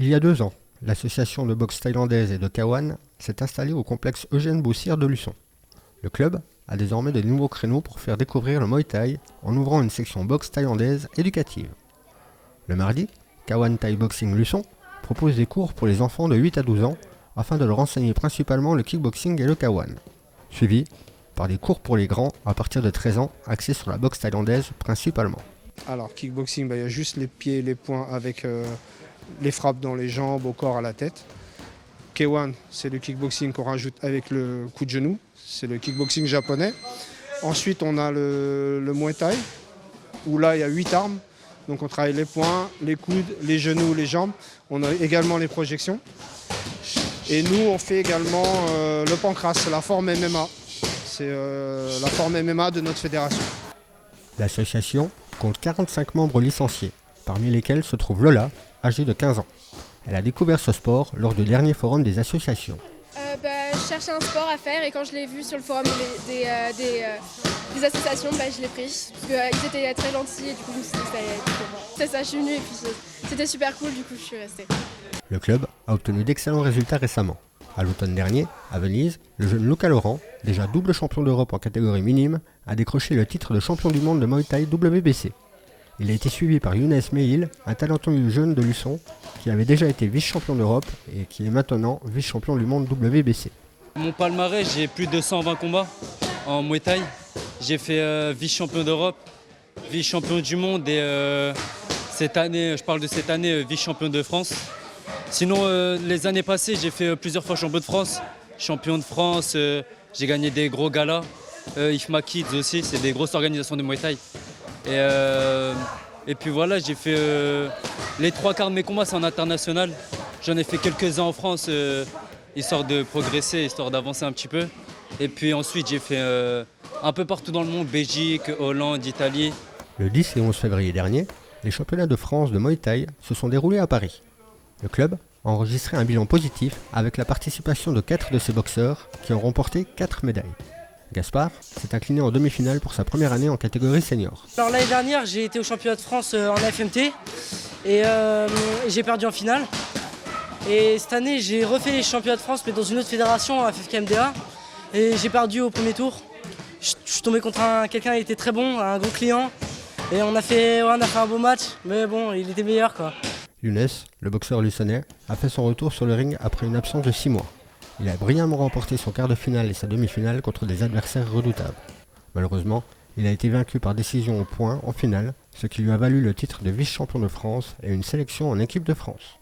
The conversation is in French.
Il y a 2 ans, l'association de boxe thaïlandaise et de Kawan s'est installée au complexe Eugène Boussière de Luçon. Le club a désormais de nouveaux créneaux pour faire découvrir le Muay Thai en ouvrant une section boxe thaïlandaise éducative. Le mardi, Kawan Thai Boxing Luçon propose des cours pour les enfants de 8 à 12 ans afin de leur enseigner principalement le kickboxing et le Kawan, suivi par des cours pour les grands à partir de 13 ans axés sur la boxe thaïlandaise principalement. Alors kickboxing, il y a juste les pieds et les poings avec les frappes dans les jambes, au corps, à la tête. K1, c'est le kickboxing qu'on rajoute avec le coup de genou, c'est le kickboxing japonais. Ensuite, on a le Muay Thai, où là, il y a 8 armes. Donc on travaille les poings, les coudes, les genoux, les jambes. On a également les projections. Et nous, on fait également le pancras, c'est la forme MMA. C'est la forme MMA de notre fédération. L'association compte 45 membres licenciés, parmi lesquels se trouve Lola, âgée de 15 ans. Elle a découvert ce sport lors du dernier forum des associations. Je cherchais un sport à faire et quand je l'ai vu sur le forum des associations, je l'ai pris. Parce qu'ils étaient très gentils et du coup c'est ça, je suis venue et puis c'était super cool, du coup je suis restée. Le club a obtenu d'excellents résultats récemment. À l'automne dernier, à Venise, le jeune Luca Laurent, déjà double champion d'Europe en catégorie minime, a décroché le titre de champion du monde de Muay Thai WBC. Il a été suivi par Younes Mehil, un talentueux jeune de Luçon, qui avait déjà été vice-champion d'Europe et qui est maintenant vice-champion du monde WBC. Mon palmarès, j'ai plus de 120 combats en Muay Thai. J'ai fait vice-champion d'Europe, vice-champion du monde et cette année, je parle de cette année, vice-champion de France. Sinon, les années passées, j'ai fait plusieurs fois champion de France. Champion de France, j'ai gagné des gros galas. IFMA Kids aussi, c'est des grosses organisations de Muay Thai. Et puis voilà, j'ai fait les 3/4 de mes combats, c'est en international. J'en ai fait quelques-uns en France, histoire de progresser, histoire d'avancer un petit peu. Et puis ensuite, j'ai fait un peu partout dans le monde, Belgique, Hollande, Italie. Le 10 et 11 février dernier, les championnats de France de Muay Thai se sont déroulés à Paris. Le club a enregistré un bilan positif avec la participation de 4 de ses boxeurs qui ont remporté 4 médailles. Gaspard s'est incliné en demi-finale pour sa première année en catégorie senior. Alors l'année dernière, j'ai été au championnat de France en AFMT et j'ai perdu en finale. Et cette année, j'ai refait les championnats de France mais dans une autre fédération, FFKMDA, et j'ai perdu au premier tour. Je suis tombé contre quelqu'un qui était très bon, un gros client, et on a fait un beau match, mais bon, il était meilleur quoi. Younes, le boxeur luçonnais, a fait son retour sur le ring après une absence de 6 mois. Il a brillamment remporté son quart de finale et sa demi-finale contre des adversaires redoutables. Malheureusement, il a été vaincu par décision au point en finale, ce qui lui a valu le titre de vice-champion de France et une sélection en équipe de France.